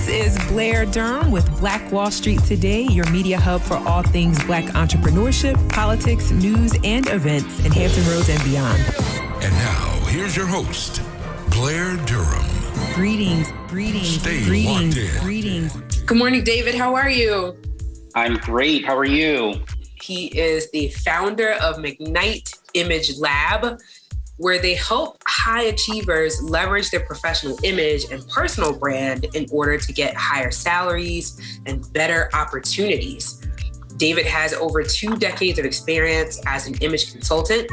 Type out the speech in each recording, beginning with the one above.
This is Blair Durham with Black Wall Street Today, your media hub for all things Black entrepreneurship, politics, news, and events in Hampton Roads and beyond. And now, here's your host, Blair Durham. Greetings. Stay locked in. Good morning, David. How are you? I'm great. How are you? He is the founder of McKnight Image Lab, where they help high achievers leverage their professional image and personal brand in order to get higher salaries and better opportunities. David has over 2 decades of experience as an image consultant,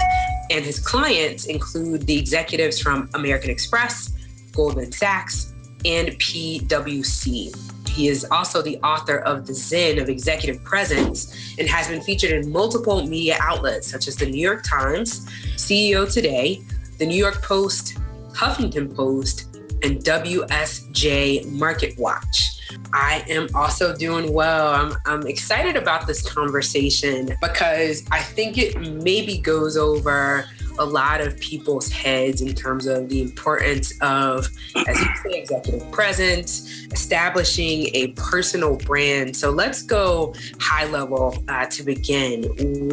and his clients include the executives from American Express, Goldman Sachs, and PwC. He is also the author of The Zen of Executive Presence and has been featured in multiple media outlets such as the New York Times, CEO Today, the New York Post, Huffington Post, and WSJ Market Watch. I am also doing well. I'm excited about this conversation because I think it maybe goes over a lot of people's heads in terms of the importance of, as you say, executive presence, establishing a personal brand. So let's go high level to begin.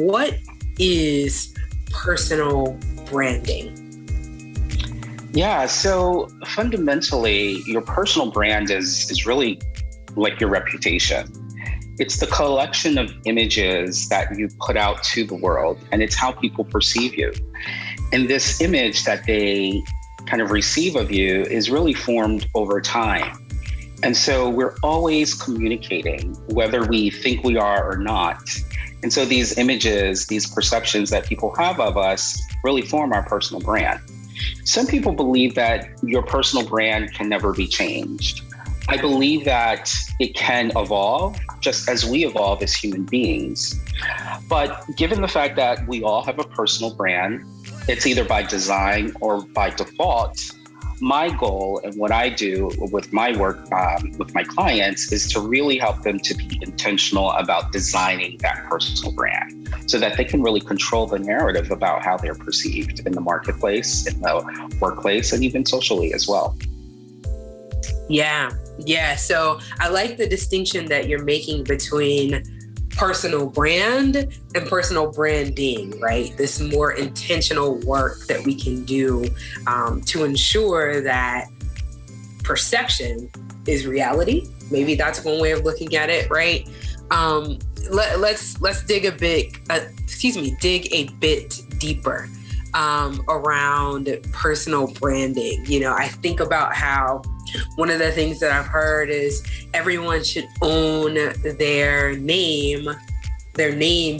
What is personal branding? Yeah, so fundamentally, your personal brand is really like your reputation. It's the collection of images that you put out to the world, and it's how people perceive you. And this image that they kind of receive of you is really formed over time. And so we're always communicating, whether we think we are or not. And so these images, these perceptions that people have of us really form our personal brand. Some people believe that your personal brand can never be changed. I believe that it can evolve just as we evolve as human beings. But given the fact that we all have a personal brand, it's either by design or by default. My goal and what I do with my work with my clients is to really help them to be intentional about designing that personal brand so that they can really control the narrative about how they're perceived in the marketplace, in the workplace, and even socially as well. Yeah. So I like the distinction that you're making between personal brand and personal branding, right? This more intentional work that we can do to ensure that perception is reality. Maybe that's one way of looking at it, right? Let's dig a bit deeper around personal branding. You know, I think about how one of the things that I've heard is everyone should own their name's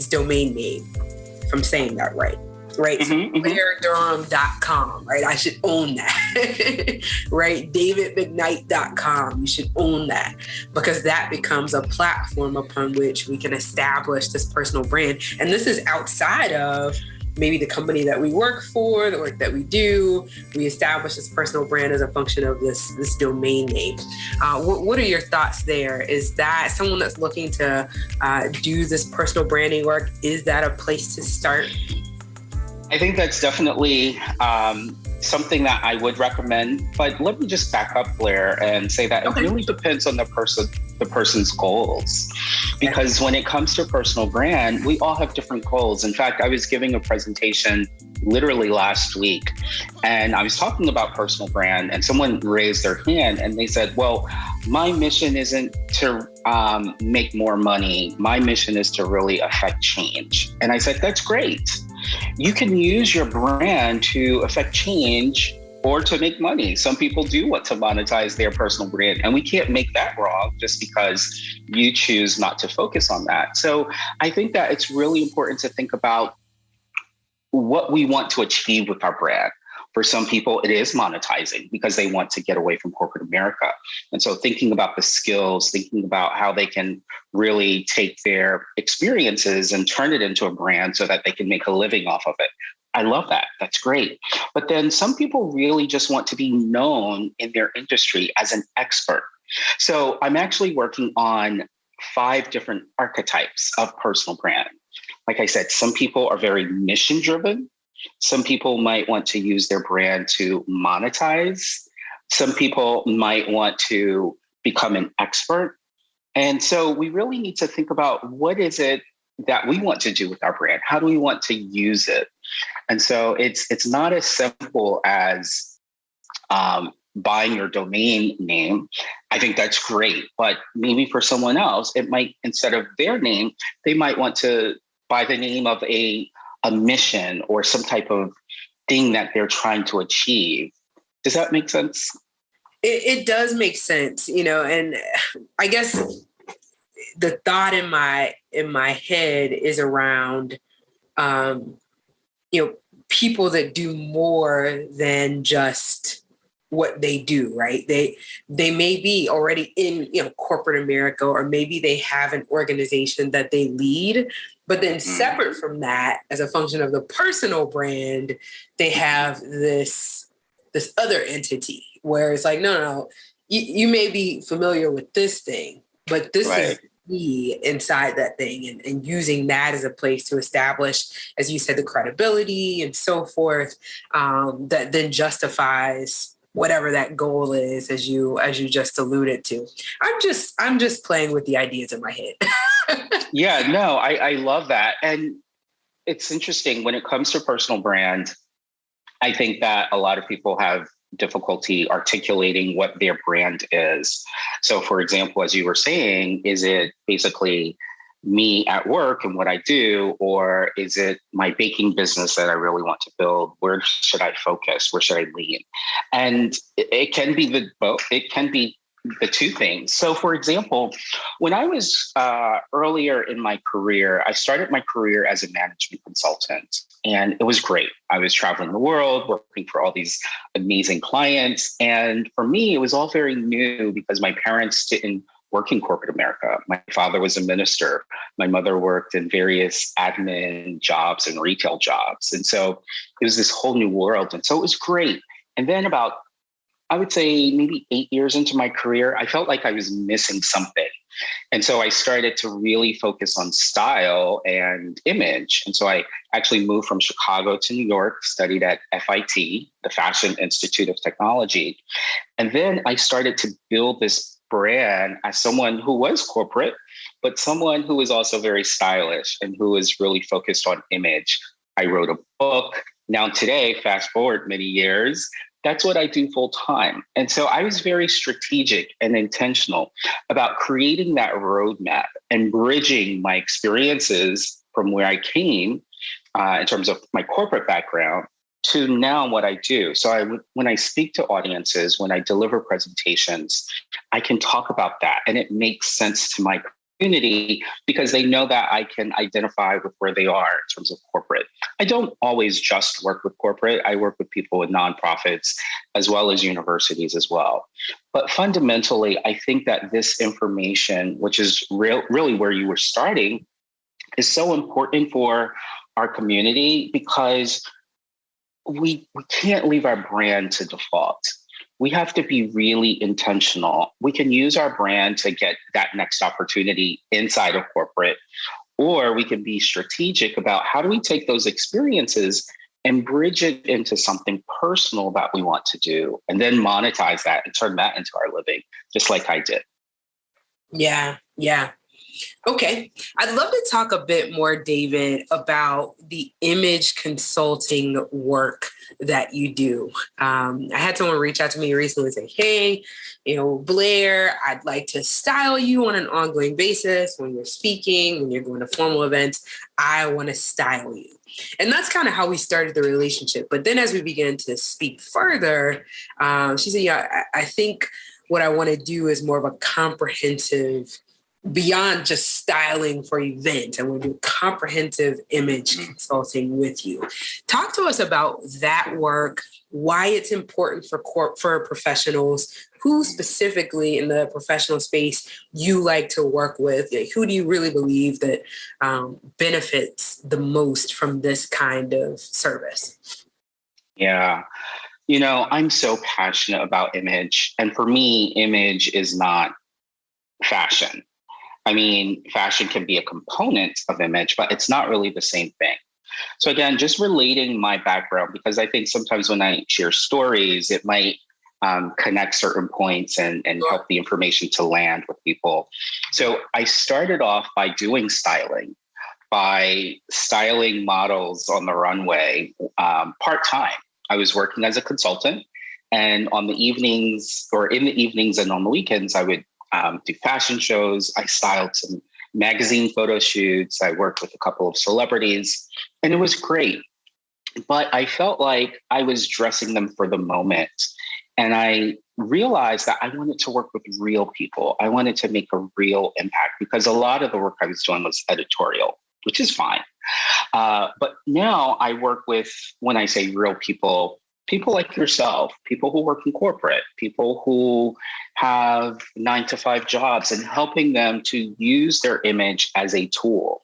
domain name, if I'm saying that right? BlairDurham.com, right? I should own that, right? DavidMcKnight.com, you should own that because that becomes a platform upon which we can establish this personal brand. And this is outside of maybe the company that we work for, the work that we do. We establish this personal brand as a function of this domain name. What are your thoughts there? Is that someone that's looking to do this personal branding work, is that a place to start? I think that's definitely something that I would recommend. But let me just back up, Blair, and say that It really depends on the person's goals. Because when it comes to personal brand, we all have different goals. In fact, I was giving a presentation literally last week, and I was talking about personal brand, and someone raised their hand and they said, well, my mission isn't to make more money. My mission is to really affect change. And I said, that's great. You can use your brand to affect change or to make money. Some people do want to monetize their personal brand, and we can't make that wrong just because you choose not to focus on that. So I think that it's really important to think about what we want to achieve with our brand. For some people, it is monetizing because they want to get away from corporate America. And so thinking about the skills, thinking about how they can really take their experiences and turn it into a brand so that they can make a living off of it. I love that. That's great. But then some people really just want to be known in their industry as an expert. So I'm actually working on 5 different archetypes of personal brand. Like I said, some people are very mission driven. Some people might want to use their brand to monetize. Some people might want to become an expert. And so we really need to think about what is it that we want to do with our brand? How do we want to use it? And so it's not as simple as buying your domain name. I think that's great, but maybe for someone else, it might, instead of their name, they might want to buy the name of a mission or some type of thing that they're trying to achieve. Does that make sense? It does make sense, and I guess the thought in my head is around, people that do more than just what they do, right? They may be already in, corporate America, or maybe they have an organization that they lead, but then separate from that, as a function of the personal brand, they have this other entity where it's like, no, you may be familiar with this thing, but this is me inside that thing, and using that as a place to establish, as you said, the credibility and so forth, that then justifies whatever that goal is, as you just alluded to. I'm just playing with the ideas in my head. Yeah, no, I love that. And it's interesting when it comes to personal brand, I think that a lot of people have difficulty articulating what their brand is. So for example, as you were saying, is it basically me at work and what I do, or is it my baking business that I really want to build? Where should I focus? Where should I lean? And it can be both. It can be the two things. So for example, when I was earlier in my career, I started my career as a management consultant, and it was great. I was traveling the world, working for all these amazing clients. And for me, it was all very new because my parents didn't work in corporate America. My father was a minister. My mother worked in various admin jobs and retail jobs. And so it was this whole new world. And so it was great. And then about, I would say maybe 8 years into my career, I felt like I was missing something. And so I started to really focus on style and image. And so I actually moved from Chicago to New York, studied at FIT, the Fashion Institute of Technology. And then I started to build this brand as someone who was corporate, but someone who was also very stylish and who was really focused on image. I wrote a book. Now today, fast forward many years, that's what I do full time. And so I was very strategic and intentional about creating that roadmap and bridging my experiences from where I came in terms of my corporate background to now what I do. So when I speak to audiences, when I deliver presentations, I can talk about that, and it makes sense to my community because they know that I can identify with where they are in terms of corporate. I don't always just work with corporate. I work with people in nonprofits as well as universities as well. But fundamentally, I think that this information, which is really where you were starting, is so important for our community because we can't leave our brand to default. We have to be really intentional. We can use our brand to get that next opportunity inside of corporate, or we can be strategic about how do we take those experiences and bridge it into something personal that we want to do, and then monetize that and turn that into our living, just like I did. Yeah. Okay. I'd love to talk a bit more, David, about the image consulting work that you do. I had someone reach out to me recently and say, hey, Blair, I'd like to style you on an ongoing basis when you're speaking, when you're going to formal events. I want to style you. And that's kind of how we started the relationship. But then as we began to speak further, she said, I think what I want to do is more of a comprehensive, beyond just styling for events, and we'll do comprehensive image consulting with you. Talk to us about that work, why it's important for professionals, who specifically in the professional space you like to work with. Who do you really believe that benefits the most from this kind of service? Yeah. I'm so passionate about image. And for me, image is not fashion. I mean, fashion can be a component of image, but it's not really the same thing. So again, just relating my background, because I think sometimes when I share stories, it might connect certain points and help the information to land with people. So I started off by doing styling, by styling models on the runway part-time. I was working as a consultant, and on the evenings or in the evenings and on the weekends, I would do fashion shows. I styled some magazine photo shoots. I worked with a couple of celebrities, and it was great. But I felt like I was dressing them for the moment. And I realized that I wanted to work with real people. I wanted to make a real impact because a lot of the work I was doing was editorial, which is fine. But now I work with, when I say real people, people like yourself, people who work in corporate, people who have 9-to-5 jobs, and helping them to use their image as a tool.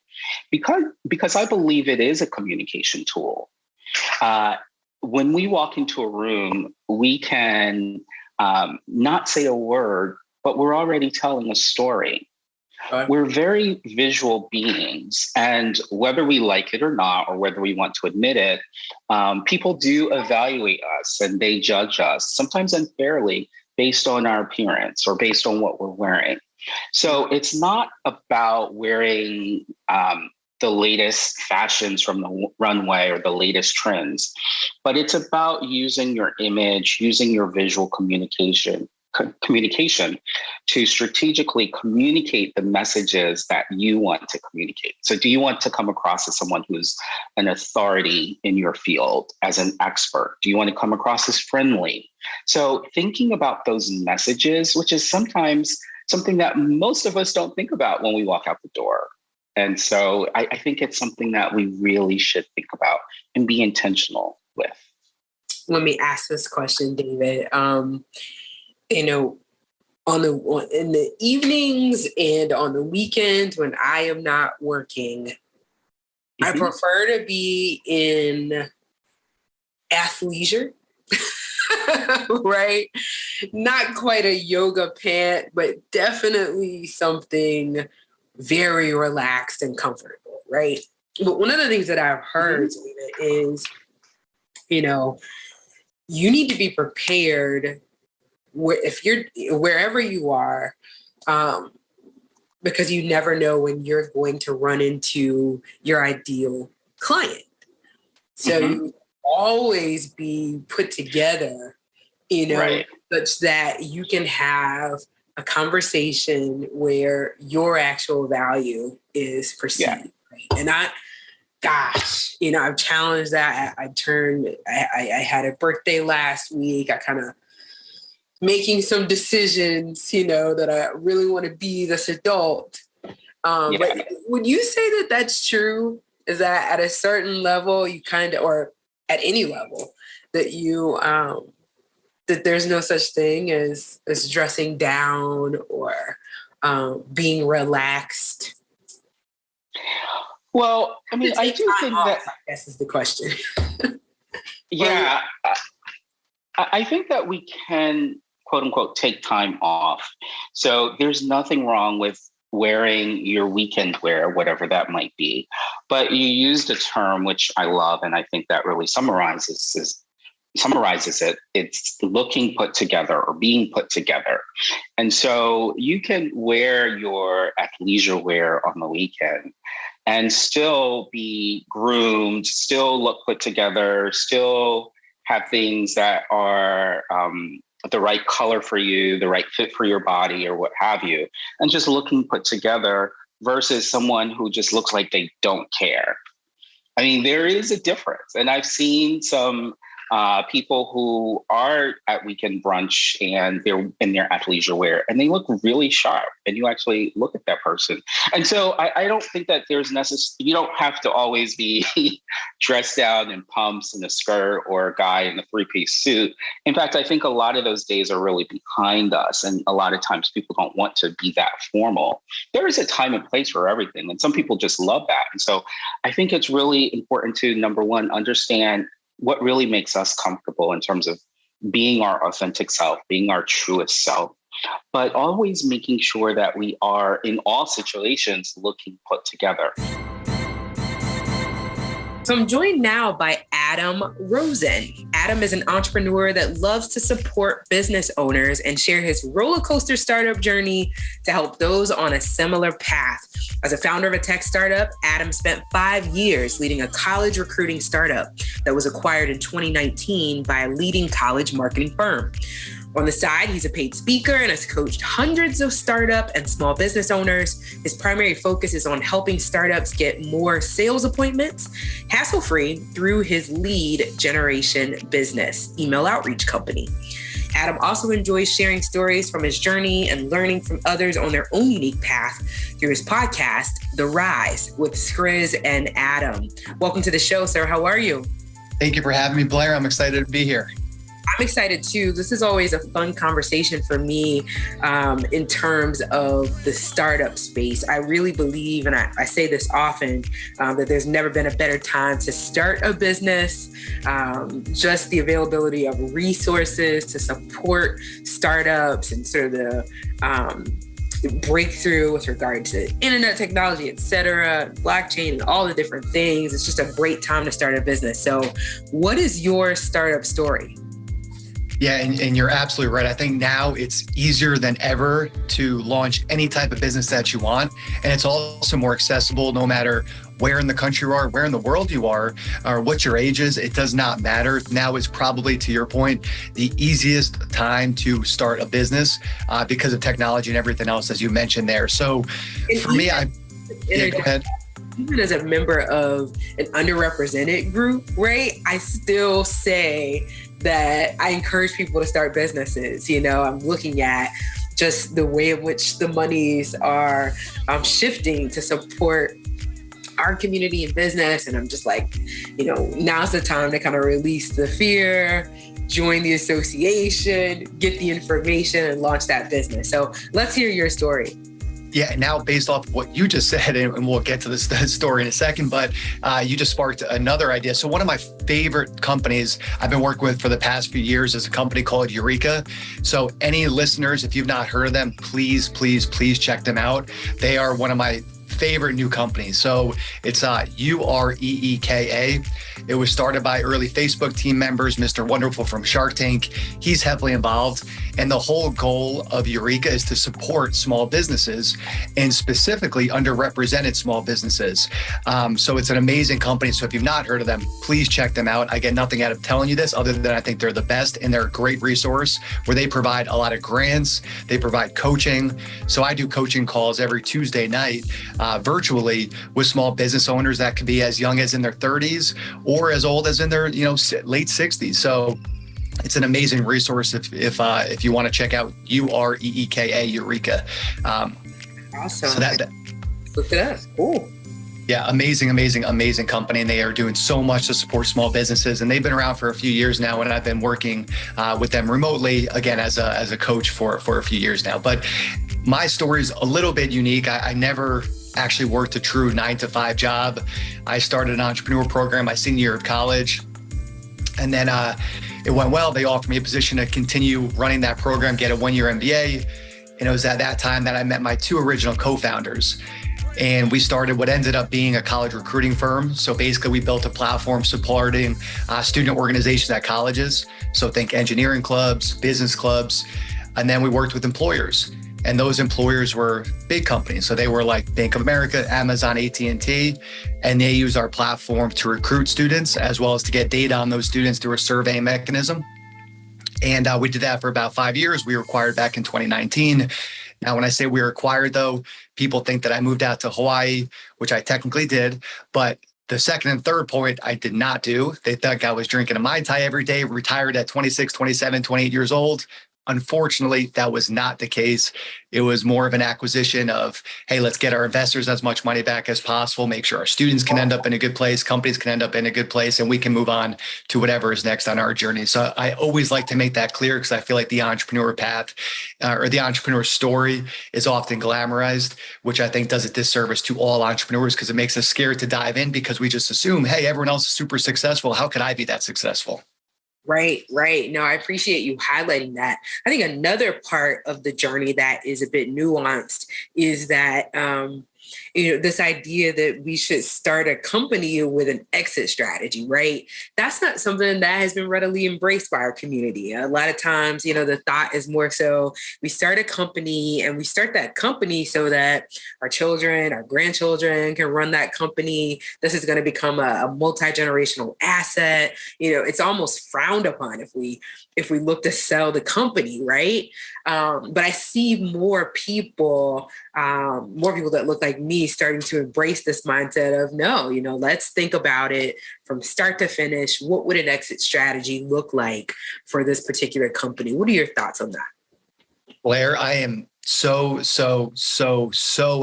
Because I believe it is a communication tool. When we walk into a room, we can not say a word, but we're already telling a story. We're very visual beings, and whether we like it or not, or whether we want to admit it, people do evaluate us and they judge us, sometimes unfairly, based on our appearance or based on what we're wearing. So it's not about wearing the latest fashions from the runway or the latest trends, but it's about using your image, using your visual communication to strategically communicate the messages that you want to communicate. So do you want to come across as someone who's an authority in your field, as an expert? Do you want to come across as friendly? So thinking about those messages, which is sometimes something that most of us don't think about when we walk out the door. And so I think it's something that we really should think about and be intentional with. Let me ask this question, David. In the evenings and on the weekends when I am not working, I prefer to be in athleisure, right? Not quite a yoga pant, but definitely something very relaxed and comfortable, right? But one of the things that I've heard is, you need to be prepared wherever you are, because you never know when you're going to run into your ideal client. So you always be put together, Right. such that you can have a conversation where your actual value is perceived. Yeah. Right? And I've challenged that. I had a birthday last week. I kind of making some decisions, that I really want to be this adult. But would you say that that's true? Is that at a certain level you or at any level that you, that there's no such thing as dressing down or being relaxed? Well, I mean, I do think that, I guess is the question. yeah, I think that we can, quote unquote, take time off. So there's nothing wrong with wearing your weekend wear, whatever that might be. But you used a term which I love, and I think that really summarizes it. It's looking put together or being put together. And so you can wear your athleisure wear on the weekend and still be groomed, still look put together, still have things that are the right color for you, the right fit for your body or what have you, and just looking put together versus someone who just looks like they don't care. I mean, there is a difference. And I've seen some people who are at weekend brunch and they're in their athleisure wear and they look really sharp and you actually look at that person. And so I don't think that there's you don't have to always be dressed down in pumps and a skirt or a guy in a 3-piece suit. In fact, I think a lot of those days are really behind us. And a lot of times people don't want to be that formal. There is a time and place for everything. And some people just love that. And so I think it's really important to, number one, understand what really makes us comfortable in terms of being our authentic self, being our truest self, but always making sure that we are in all situations looking put together. So I'm joined now by Adam Rosen. Adam is an entrepreneur that loves to support business owners and share his roller coaster startup journey to help those on a similar path. As a founder of a tech startup, Adam spent 5 years leading a college recruiting startup that was acquired in 2019 by a leading college marketing firm. On the side, he's a paid speaker and has coached hundreds of startup and small business owners. His primary focus is on helping startups get more sales appointments, hassle-free, through his lead generation business, email outreach company. Adam also enjoys sharing stories from his journey and learning from others on their own unique path through his podcast, The Rise, with Skriz and Adam. Welcome to the show, sir. How are you? Thank you for having me, Blair. I'm excited to be here. I'm excited too. This is always a fun conversation for me in terms of the startup space. I really believe, and I say this often, that there's never been a better time to start a business. Just the availability of resources to support startups and sort of the breakthrough with regard to internet technology, et cetera, blockchain, and all the different things. It's just a great time to start a business. So what is your startup story? Yeah, and you're absolutely right. I think now it's easier than ever to launch any type of business that you want. And it's also more accessible no matter where in the country you are, where in the world you are, or what your age is. It does not matter. Now is probably, to your point, the easiest time to start a business because of technology and everything else, as you mentioned there. So for me, go ahead. Even as a member of an underrepresented group, right, I still say that I encourage people to start businesses. You know, I'm looking at just the way in which the monies are shifting to support our community and business. And I'm just like, you know, now's the time to kind of release the fear, join the association, get the information, and launch that business. So let's hear your story. Yeah, now based off of what you just said, and we'll get to this story in a second, but you just sparked another idea. So one of my favorite companies I've been working with for the past few years is a company called Eureka. So any listeners, if you've not heard of them, please check them out. They are one of my favorite new companies. So it's Ureeka. It was started by early Facebook team members, Mr. Wonderful from Shark Tank. He's heavily involved. And the whole goal of Eureka is to support small businesses and specifically underrepresented small businesses. So it's an amazing company. So if you've not heard of them, please check them out. I get nothing out of telling you this other than I think they're the best, and they're a great resource where they provide a lot of grants. They provide coaching. So I do coaching calls every Tuesday night virtually with small business owners that could be as young as in their 30s or as old as in their late 60s. So it's an amazing resource if you want to check out Ureeka, Eureka. Awesome. So that look at us. Cool. Yeah, amazing company. And they are doing so much to support small businesses. And they've been around for a few years now. And I've been working with them remotely, again, as a coach for a few years now. But my story is a little bit unique. I never actually worked a true 9-to-5 job. I started an entrepreneur program my senior year of college. And then it went well. They offered me a position to continue running that program, get a 1-year MBA. And it was at that time that I met my 2 original co-founders. And we started what ended up being a college recruiting firm. So basically we built a platform supporting student organizations at colleges. So think engineering clubs, business clubs. And then we worked with employers. And those employers were big companies. So they were like Bank of America, Amazon, AT&T, and they use our platform to recruit students as well as to get data on those students through a survey mechanism. And we did that for about 5 years. We were acquired back in 2019. Now, when I say we were acquired, though, people think that I moved out to Hawaii, which I technically did. But the second and third point, I did not do. They think I was drinking a Mai Tai every day, retired at 26, 27, 28 years old. Unfortunately, that was not the case. It was more of an acquisition of, hey, let's get our investors as much money back as possible, make sure our students can end up in a good place, companies can end up in a good place, and we can move on to whatever is next on our journey. So I always like to make that clear because I feel like the entrepreneur path or the entrepreneur story is often glamorized, which I think does a disservice to all entrepreneurs because it makes us scared to dive in because we just assume, hey, everyone else is super successful. How could I be that successful? Right. No, I appreciate you highlighting that. I think another part of the journey that is a bit nuanced is that this idea that we should start a company with an exit strategy, right? That's not something that has been readily embraced by our community. A lot of times, the thought is more so we start a company and we start that company so that our children, our grandchildren can run that company. This is going to become a multi-generational asset. It's almost frowned upon if we look to sell the company, right? But I see more people that look like me starting to embrace this mindset of no, let's think about it from start to finish. What would an exit strategy look like for this particular company? What are your thoughts on that? Blair, I am so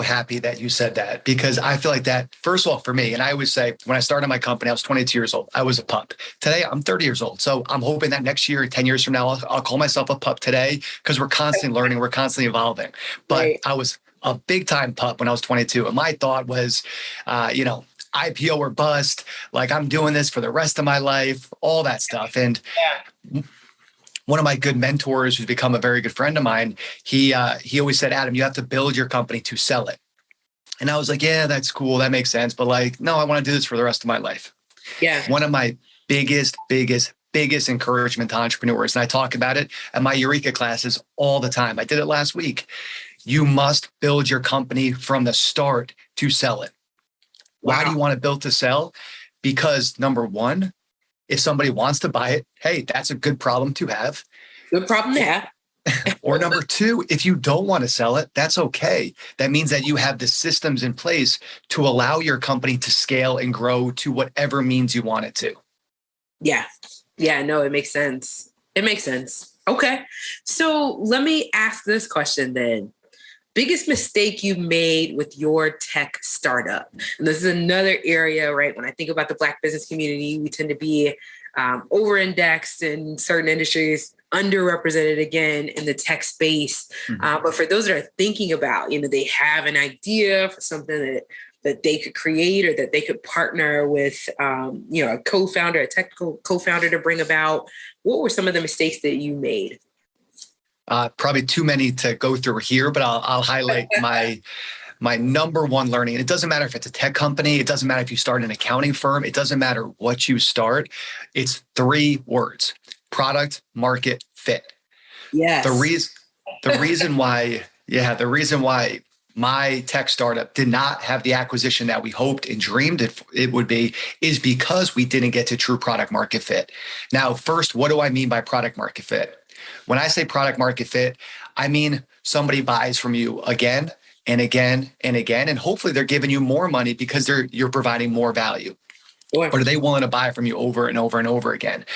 happy that you said that, because I feel like that, first of all, for me, and I always say when I started my company, I was 22 years old. I was a pup. Today, I'm 30 years old. So I'm hoping that next year, 10 years from now, I'll call myself a pup today, because we're constantly learning, we're constantly evolving. But right. I was a big time pup when I was 22. And my thought was, IPO or bust, like I'm doing this for the rest of my life, all that stuff. And one of my good mentors, who's become a very good friend of mine, he always said, Adam, you have to build your company to sell it. And I was like, yeah, that's cool. That makes sense. But no, I want to do this for the rest of my life. Yeah. One of my biggest encouragement to entrepreneurs, and I talk about it at my Eureka classes all the time. I did it last week. You must build your company from the start to sell it. Wow. Why do you want to build to sell? Because number one, if somebody wants to buy it, hey, that's a good problem to have. Good problem to have. Or number two, if you don't want to sell it, that's okay. That means that you have the systems in place to allow your company to scale and grow to whatever means you want it to. Yeah. Yeah, no, it makes sense. It makes sense. Okay. So let me ask this question then. Biggest mistake you made with your tech startup? And this is another area, right? When I think about the Black business community, we tend to be over-indexed in certain industries, underrepresented again in the tech space. Mm-hmm. But for those that are thinking about, they have an idea for something that they could create or that they could partner with, a co-founder, a technical co-founder to bring about. What were some of the mistakes that you made? Probably too many to go through here, but I'll highlight my number one learning. And it doesn't matter if it's a tech company. It doesn't matter if you start an accounting firm. It doesn't matter what you start. It's 3 words: product, market, fit. Yes. The reason why my tech startup did not have the acquisition that we hoped and dreamed it would be is because we didn't get to true product market fit. Now, first, what do I mean by product market fit? When I say product market fit, I mean somebody buys from you again and again and again, and hopefully they're giving you more money because you're providing more value. Or are they willing to buy from you over and over and over again?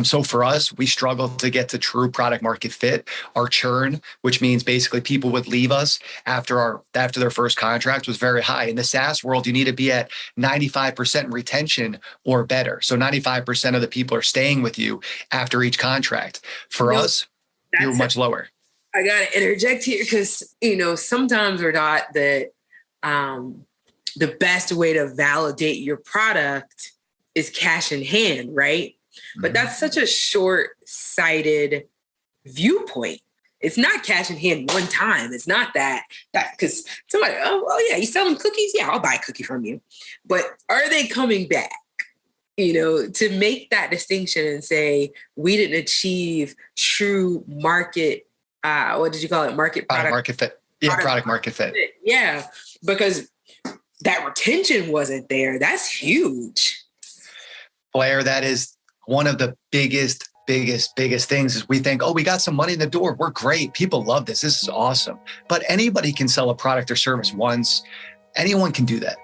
So for us, we struggled to get to true product market fit. Our churn, which means basically people would leave us after their first contract, was very high. In the SaaS world, you need to be at 95% retention or better. So 95% of the people are staying with you after each contract. For us, you're much lower. I got to interject here because, sometimes we're taught that the best way to validate your product is cash in hand, right? Mm-hmm. But that's such a short-sighted viewpoint. It's not cash in hand one time. It's not that because somebody, oh yeah, you selling cookies? Yeah, I'll buy a cookie from you. But are they coming back? To make that distinction and say we didn't achieve true market, what did you call it? Market fit. Yeah, product market fit. Yeah, because that retention wasn't there. That's huge. Blair, that is one of the biggest things is we think, we got some money in the door. We're great. People love this. This is awesome. But anybody can sell a product or service once. Anyone can do that.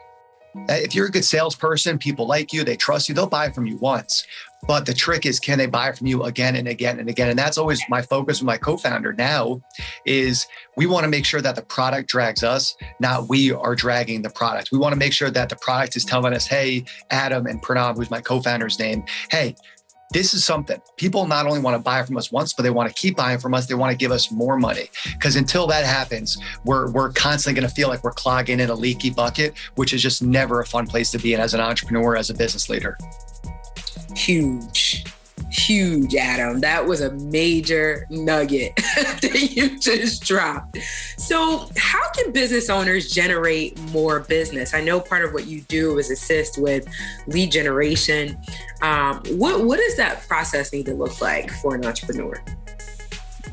If you're a good salesperson, people like you, they trust you, they'll buy from you once. But the trick is, can they buy from you again and again and again? And that's always my focus with my co-founder now is we want to make sure that the product drags us, not we are dragging the product. We want to make sure that the product is telling us, hey, Adam and Pranav, who's my co-founder's name, hey, this is something people not only want to buy from us once, but they want to keep buying from us. They want to give us more money. Because until that happens, we're constantly going to feel like we're clogging in a leaky bucket, which is just never a fun place to be in as an entrepreneur, as a business leader. Huge. huge, Adam. That was a major nugget that you just dropped. So how can business owners generate more business? I know part of what you do is assist with lead generation. What does that process need to look like for an entrepreneur?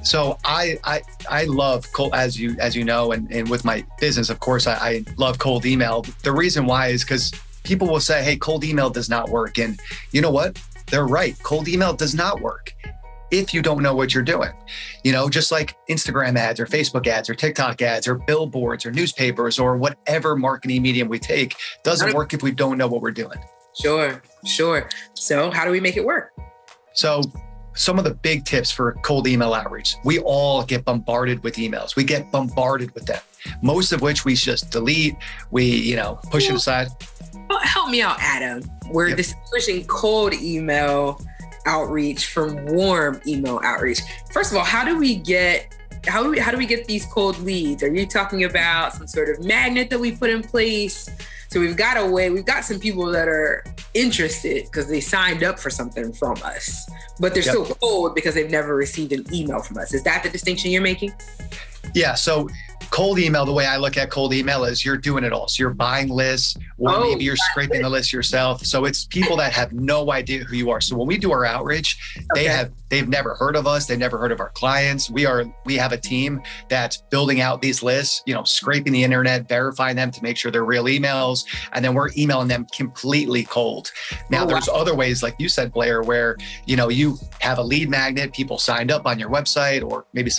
So I love cold, as you know, and with my business, of course, I love cold email. The reason why is because people will say, hey, cold email does not work. And you know what? They're right. Cold email does not work if you don't know what you're doing. Just like Instagram ads or Facebook ads or TikTok ads or billboards or newspapers or whatever marketing medium we take doesn't work if we don't know what we're doing. Sure. So how do we make it work? So some of the big tips for cold email outreach, we all get bombarded with emails. We get bombarded with them, most of which we just delete. We, push it aside. Help me out, Adam. We're distinguishing cold email outreach from warm email outreach. First of all, how do we get these cold leads? Are you talking about some sort of magnet that we put in place? So we've got some people that are interested because they signed up for something from us, but they're still cold because they've never received an email from us. Is that the distinction you're making? Yeah. So cold email, the way I look at cold email is you're doing it all. So you're buying lists, or maybe you're scraping the list yourself. So it's people that have no idea who you are. So when we do our outreach, they've never heard of us. They've never heard of our clients. We have a team that's building out these lists, scraping the internet, verifying them to make sure they're real emails. And then we're emailing them completely cold. Now there's other ways, like you said, Blair, where, you have a lead magnet, people signed up on your website or maybe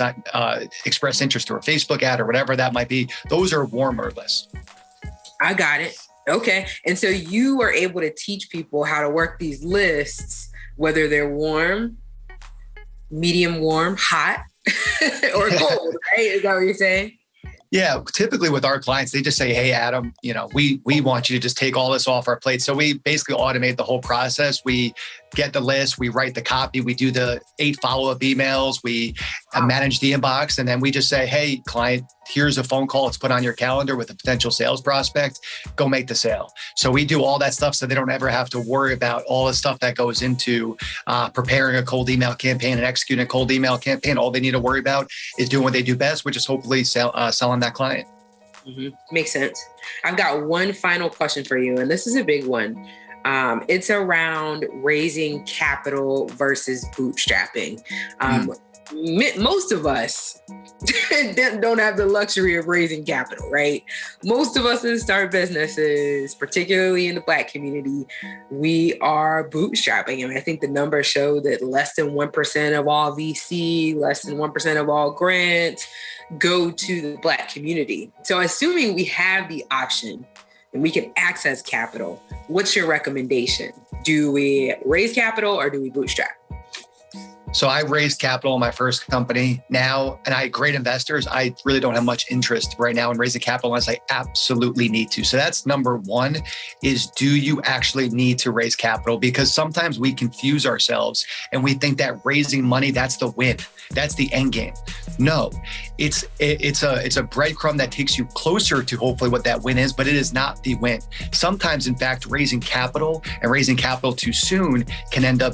express interest through a Facebook ad or whatever that might be. Those are warmer lists. I got it. Okay. And so you are able to teach people how to work these lists, whether they're warm, medium warm, hot, or cold, right? Is that what you're saying? Yeah, typically with our clients, they just say, hey, Adam, we want you to just take all this off our plate. So we basically automate the whole process. We get the list, we write the copy, we do the 8 follow-up emails, we manage the inbox, and then we just say, hey, client, here's a phone call. It's put on your calendar with a potential sales prospect. Go make the sale. So we do all that stuff so they don't ever have to worry about all the stuff that goes into preparing a cold email campaign and executing a cold email campaign. All they need to worry about is doing what they do best, which is hopefully selling that client. Mm-hmm. Makes sense. I've got one final question for you, and this is a big one. It's around raising capital versus bootstrapping. Most of us don't have the luxury of raising capital, right? Most of us that start businesses, particularly in the Black community, we are bootstrapping. And I think the numbers show that less than 1% of all VC, less than 1% of all grants go to the Black community. So assuming we have the option and we can access capital, what's your recommendation? Do we raise capital or do we bootstrap? So I raised capital in my first company now, and I had great investors. I really don't have much interest right now in raising capital unless I absolutely need to. So that's number one, is do you actually need to raise capital? Because sometimes we confuse ourselves and we think that raising money, that's the win. That's the end game. No, it's a breadcrumb that takes you closer to hopefully what that win is, but it is not the win. Sometimes, in fact, raising capital too soon can end up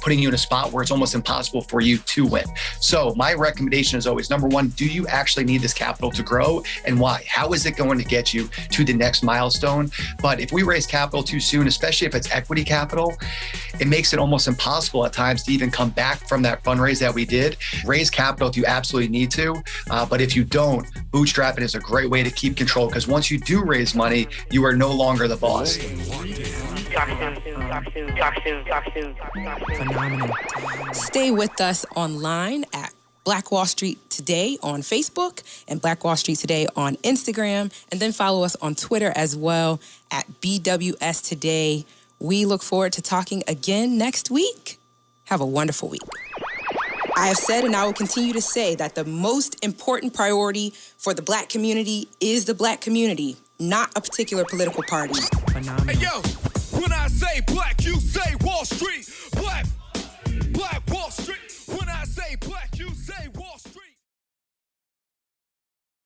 putting you in a spot where it's almost impossible for you to win. So my recommendation is always, number one, do you actually need this capital to grow, and why? How is it going to get you to the next milestone? But if we raise capital too soon, especially if it's equity capital, it makes it almost impossible at times to even come back from that fundraise that we did. Raise capital if you absolutely need to, but if you don't, bootstrapping is a great way to keep control, because once you do raise money, you are no longer the boss. Phenomenal. Stay with us online at Black Wall Street Today on Facebook and Black Wall Street Today on Instagram, and then follow us on Twitter as well at BWS Today. We look forward to talking again next week. Have a wonderful week. I have said, and I will continue to say, that the most important priority for the Black community is the Black community, not a particular political party. Hey, yo, when I say Black,